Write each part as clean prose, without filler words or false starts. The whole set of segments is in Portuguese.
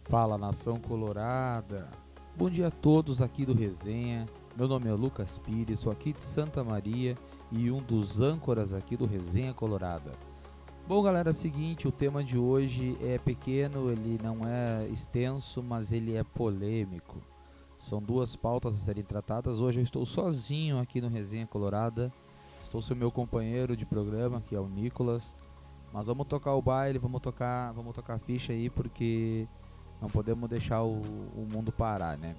Fala, nação colorada! Bom dia a todos aqui do Resenha. Meu nome é Lucas Pires, sou aqui de Santa Maria e um dos âncoras aqui do Resenha Colorada. Bom, galera, é o seguinte, o tema de hoje é pequeno, ele não é extenso, mas ele é polêmico. São duas pautas a serem tratadas. Hoje eu estou sozinho aqui no Resenha Colorada. Estou sem o meu companheiro de programa, que é o Nicolas. Mas vamos tocar o baile, vamos tocar a ficha aí, porque não podemos deixar o mundo parar, né?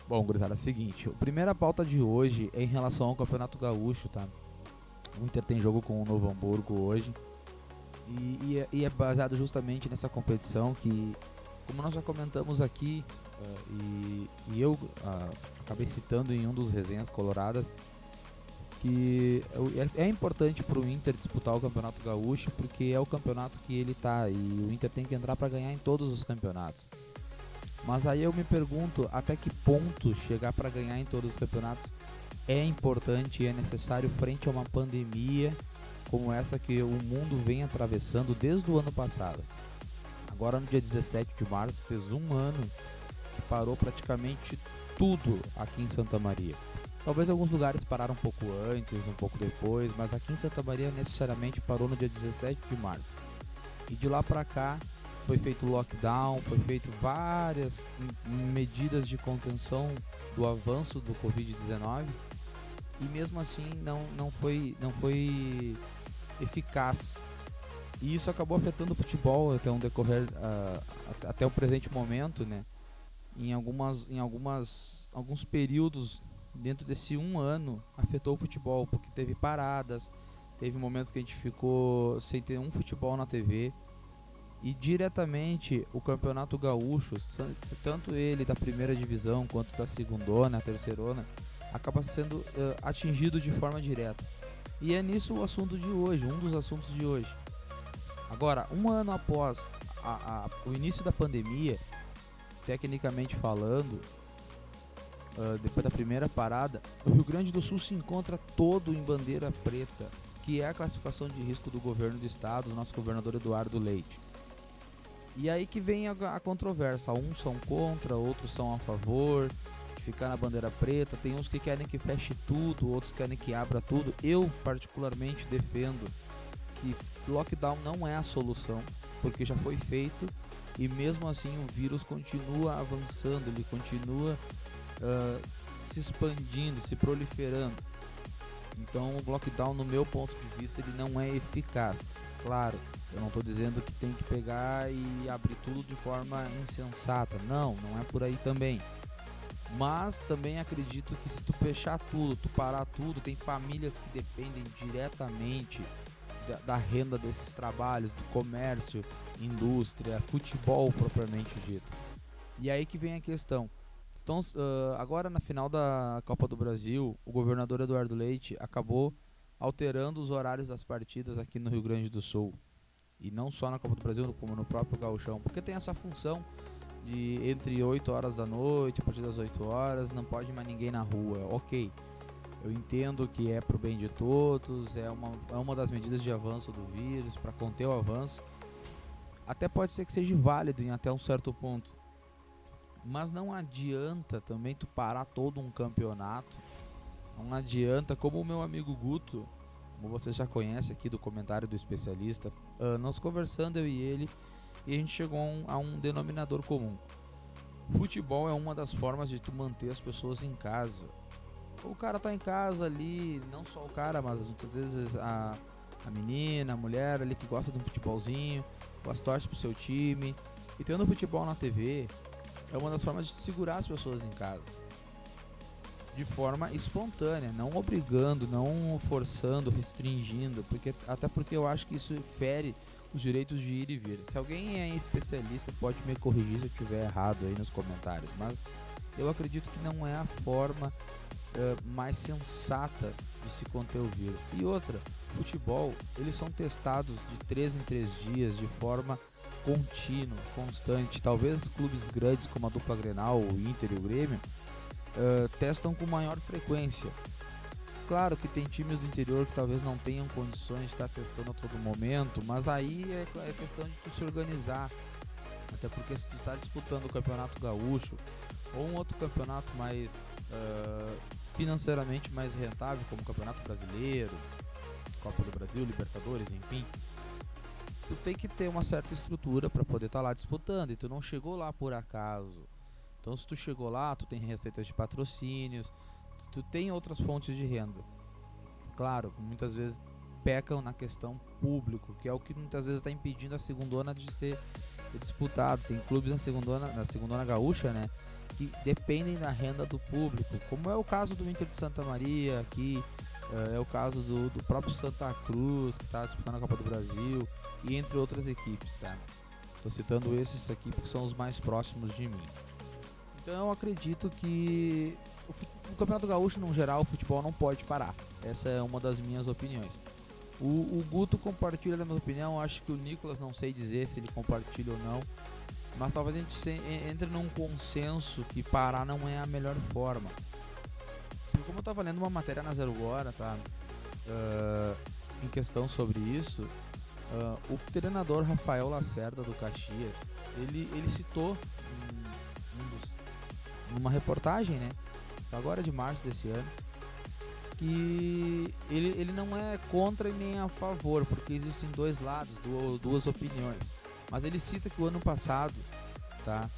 Bom, gurizada, é o seguinte, a primeira pauta de hoje é em relação ao Campeonato Gaúcho, tá? O Inter tem jogo com o Novo Hamburgo hoje e é baseado justamente nessa competição que, como nós já comentamos aqui, e eu acabei citando em um dos resenhas coloradas, que é importante para o Inter disputar o Campeonato Gaúcho, porque é o campeonato que ele tá e o Inter tem que entrar para ganhar em todos os campeonatos. Mas aí eu me pergunto até que ponto chegar para ganhar em todos os campeonatos é importante e é necessário frente a uma pandemia como essa que o mundo vem atravessando desde o ano passado. Agora no dia 17 de março fez um ano que parou praticamente tudo aqui em Santa Maria. Talvez alguns lugares pararam um pouco antes, um pouco depois, mas aqui em Santa Maria necessariamente parou no dia 17 de março. E de lá pra cá foi feito lockdown, foi feito várias medidas de contenção do avanço do Covid-19 e mesmo assim não foi eficaz. E isso acabou afetando o futebol até um decorrer até o presente momento, né? Em alguns períodos dentro desse um ano afetou o futebol, porque teve paradas, teve momentos que a gente ficou sem ter um futebol na TV. E diretamente o Campeonato Gaúcho, tanto ele da primeira divisão quanto da segundona, terceirona, acaba sendo atingido de forma direta. E é nisso o assunto de hoje, um dos assuntos de hoje. Agora, um ano após o início da pandemia, tecnicamente falando, depois da primeira parada, o Rio Grande do Sul se encontra todo em bandeira preta, que é a classificação de risco do governo do estado, do nosso governador Eduardo Leite. E aí que vem a controvérsia, uns são contra, outros são a favor de ficar na bandeira preta, tem uns que querem que feche tudo, outros querem que abra tudo. Eu particularmente defendo que lockdown não é a solução, porque já foi feito e mesmo assim o vírus continua avançando, ele continua se expandindo, se proliferando. Então o lockdown, no meu ponto de vista, ele não é eficaz. Claro, eu não estou dizendo que tem que pegar e abrir tudo de forma insensata. Não é por aí também. Mas também acredito que se tu fechar tudo, tu parar tudo, tem famílias que dependem diretamente da renda desses trabalhos, do comércio, indústria, futebol propriamente dito. E aí que vem a questão. Agora na final da Copa do Brasil, o governador Eduardo Leite acabou alterando os horários das partidas aqui no Rio Grande do Sul. E não só na Copa do Brasil, como no próprio Gauchão, porque tem essa função de entre 8 horas da noite, a partir das 8 horas, não pode mais ninguém na rua. Ok, eu entendo que é pro bem de todos, é uma das medidas de avanço do vírus, para conter o avanço. Até pode ser que seja válido em até um certo ponto. Mas não adianta também tu parar todo um campeonato. Não adianta, como o meu amigo Guto, como você já conhece aqui do comentário do especialista, nós conversando eu e ele, e a gente chegou a um denominador comum. Futebol é uma das formas de tu manter as pessoas em casa. O cara tá em casa ali, não só o cara, mas muitas vezes a menina, a mulher ali que gosta de um futebolzinho, torce pro seu time, e tendo futebol na TV, é uma das formas de segurar as pessoas em casa. De forma espontânea, não obrigando, não forçando, restringindo, até porque eu acho que isso fere os direitos de ir e vir. Se alguém é especialista, pode me corrigir se eu estiver errado aí nos comentários, mas eu acredito que não é a forma mais sensata de se conter o vírus. E outra, futebol, eles são testados de 3 em 3 dias de forma contínua, constante. Talvez clubes grandes como a dupla Grenal, o Inter e o Grêmio testam com maior frequência. Claro que tem times do interior que talvez não tenham condições de estar testando a todo momento, mas aí é questão de tu se organizar. Até porque se tu está disputando o Campeonato Gaúcho ou um outro campeonato mais financeiramente mais rentável, como o Campeonato Brasileiro, Copa do Brasil, Libertadores, enfim, tu tem que ter uma certa estrutura para poder estar lá disputando, e tu não chegou lá por acaso. Então se tu chegou lá, tu tem receitas de patrocínios, tu tem outras fontes de renda. Claro, muitas vezes pecam na questão público, que é o que muitas vezes está impedindo a segundona de ser disputado. Tem clubes na segundona gaúcha, né, que dependem da renda do público, como é o caso do Inter de Santa Maria aqui, é o caso do próprio Santa Cruz, que está disputando a Copa do Brasil, e entre outras equipes, tá? Estou citando esses aqui porque são os mais próximos de mim. Então eu acredito que o Campeonato Gaúcho, no geral, o futebol não pode parar. Essa é uma das minhas opiniões. O Guto compartilha da minha opinião, acho que o Nicolas, não sei dizer se ele compartilha ou não, mas talvez a gente entre num consenso que parar não é a melhor forma. Porque como eu estava lendo uma matéria na Zero Hora, tá? Em questão sobre isso, o treinador Rafael Lacerda do Caxias, ele citou numa reportagem, né, agora de março desse ano, que ele não é contra e nem a favor, porque existem dois lados, duas opiniões. Mas ele cita que o ano passado, tá,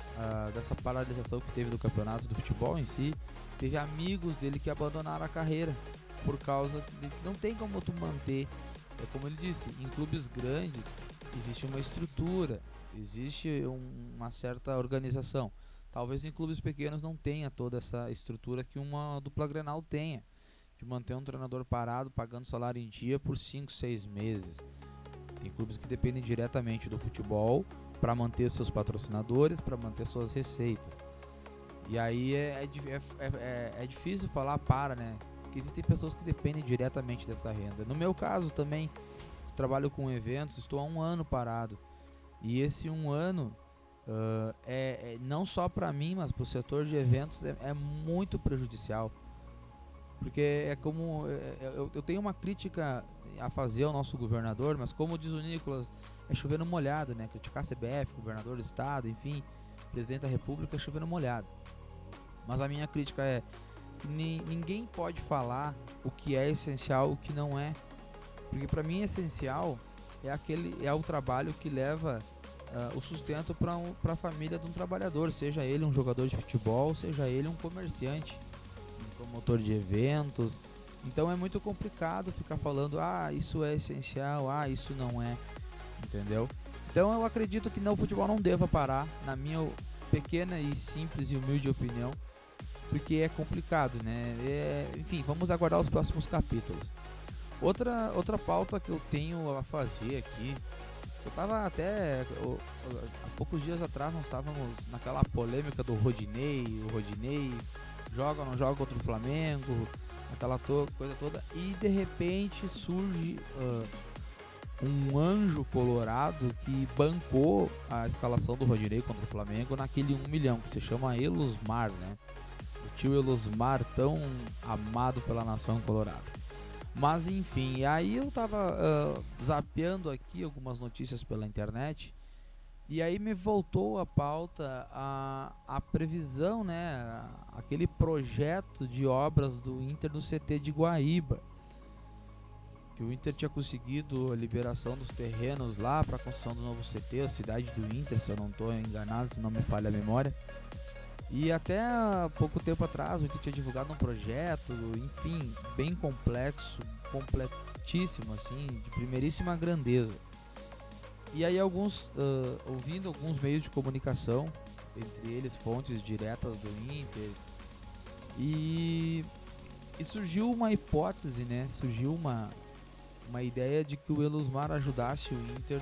dessa paralisação que teve do campeonato do futebol em si, teve amigos dele que abandonaram a carreira por causa de que não tem como tu manter. É como ele disse, em clubes grandes existe uma estrutura, existe uma certa organização. Talvez em clubes pequenos não tenha toda essa estrutura que uma dupla Grenal tenha, de manter um treinador parado, pagando salário em dia por 5, 6 meses. Tem clubes que dependem diretamente do futebol para manter seus patrocinadores, para manter suas receitas. E aí é difícil falar para, né? Porque existem pessoas que dependem diretamente dessa renda. No meu caso também, trabalho com eventos, estou há 1 ano parado. E esse 1 ano não só para mim, mas para o setor de eventos é muito prejudicial. Porque é como eu tenho uma crítica a fazer ao nosso governador, mas como diz o Nicolas, é chover no molhado, né? Criticar a CBF, governador do estado, enfim, presidente da república, é chover no molhado. Mas a minha crítica é que ninguém pode falar o que é essencial, o que não é. Porque para mim essencial é o trabalho que leva o sustento para a família de um trabalhador, seja ele um jogador de futebol, seja ele um comerciante, um promotor de eventos. Então é muito complicado ficar falando, isso é essencial, isso não é, entendeu? Então eu acredito que o futebol não deva parar, na minha pequena e simples e humilde opinião, porque é complicado, né? Enfim, vamos aguardar os próximos capítulos. Outra pauta que eu tenho a fazer aqui, eu tava até há poucos dias atrás, nós estávamos naquela polêmica do Rodinei, o Rodinei joga ou não joga contra o Flamengo, aquela coisa toda, e de repente surge um anjo colorado que bancou a escalação do Rodinei contra o Flamengo naquele 1 milhão, que se chama Elusmar, né? O tio Elusmar, tão amado pela nação colorada. Mas enfim, aí eu tava zapeando aqui algumas notícias pela internet, e aí me voltou a pauta a previsão, né, aquele projeto de obras do Inter no CT de Guaíba, que o Inter tinha conseguido a liberação dos terrenos lá para a construção do novo CT, a cidade do Inter, se eu não estou enganado, se não me falha a memória. E até pouco tempo atrás o Inter tinha divulgado um projeto, enfim, bem complexo, completíssimo, assim, de primeiríssima grandeza. E aí ouvindo alguns meios de comunicação, entre eles fontes diretas do Inter, e surgiu uma hipótese, né? Surgiu uma ideia de que o Elusmar ajudasse o Inter,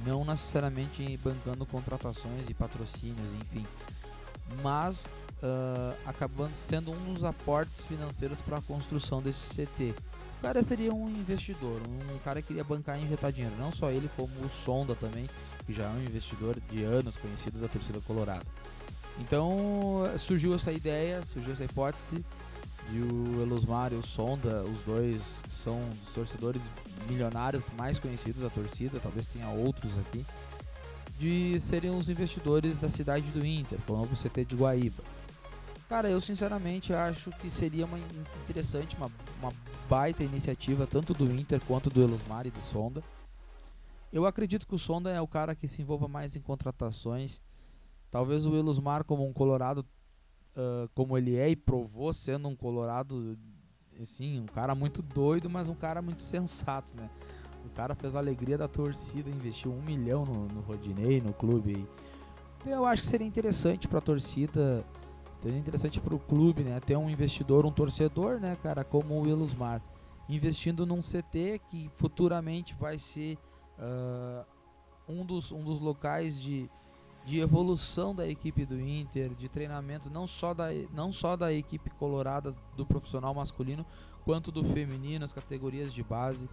não necessariamente bancando contratações e patrocínios, enfim, mas acabando sendo um dos aportes financeiros para a construção desse CT. O cara seria um investidor, um cara que queria bancar e injetar dinheiro, não só ele, como o Sonda também, que já é um investidor de anos conhecido da torcida colorada. Então surgiu essa ideia, surgiu essa hipótese, e o Elusmar e o Sonda, os dois são os torcedores milionários mais conhecidos da torcida, talvez tenha outros aqui, de serem os investidores da cidade do Inter, com o novo CT de Guaíba. Cara, eu sinceramente acho que seria uma interessante, uma baita iniciativa, tanto do Inter quanto do Elusmar e do Sonda. Eu acredito que o Sonda é o cara que se envolva mais em contratações. Talvez o Elusmar, como um colorado, como ele é e provou sendo um colorado, assim, um cara muito doido, mas um cara muito sensato, né? O cara fez a alegria da torcida, investiu 1 milhão no Rodinei, no clube. Então eu acho que seria interessante pra torcida, seria interessante pro clube, né? Ter um investidor, um torcedor, né, cara, como o Elusmar, investindo num CT que futuramente vai ser um dos locais de evolução da equipe do Inter, de treinamento não só da equipe colorada do profissional masculino, quanto do feminino, as categorias de base.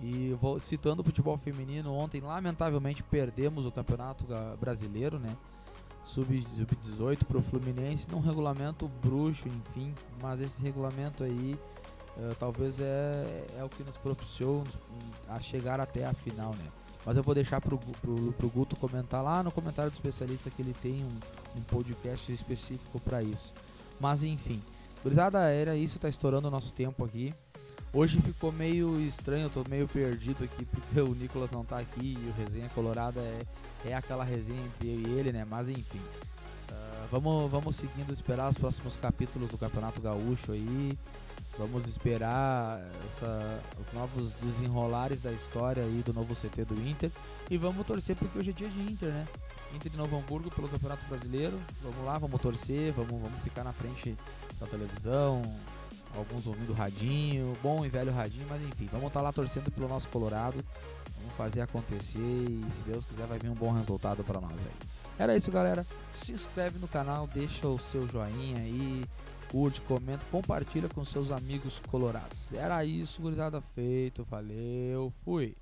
E citando o futebol feminino, ontem lamentavelmente perdemos o campeonato brasileiro, né? Sub-18 pro Fluminense num regulamento bruxo, enfim, mas esse regulamento aí talvez é o que nos propiciou a chegar até a final, né? Mas eu vou deixar pro Guto comentar lá no comentário do especialista, que ele tem um podcast específico para isso. Mas enfim, gurizada, era isso, tá estourando o nosso tempo aqui. Hoje ficou meio estranho, eu tô meio perdido aqui porque o Nicolas não tá aqui e o Resenha Colorada é aquela resenha entre eu e ele, né? Mas enfim, vamos seguindo, esperar os próximos capítulos do Campeonato Gaúcho aí. Vamos esperar os novos desenrolares da história aí do novo CT do Inter. E vamos torcer porque hoje é dia de Inter, né? Inter de Novo Hamburgo pelo Campeonato Brasileiro. Vamos lá, vamos torcer, vamos ficar na frente da televisão. Alguns ouvindo radinho, bom e velho radinho, mas enfim, vamos estar lá torcendo pelo nosso Colorado. Vamos fazer acontecer e se Deus quiser vai vir um bom resultado para nós aí. Era isso, galera. Se inscreve no canal, deixa o seu joinha aí, curte, comenta, compartilha com seus amigos colorados. Era isso, gurizada, feito, valeu, fui!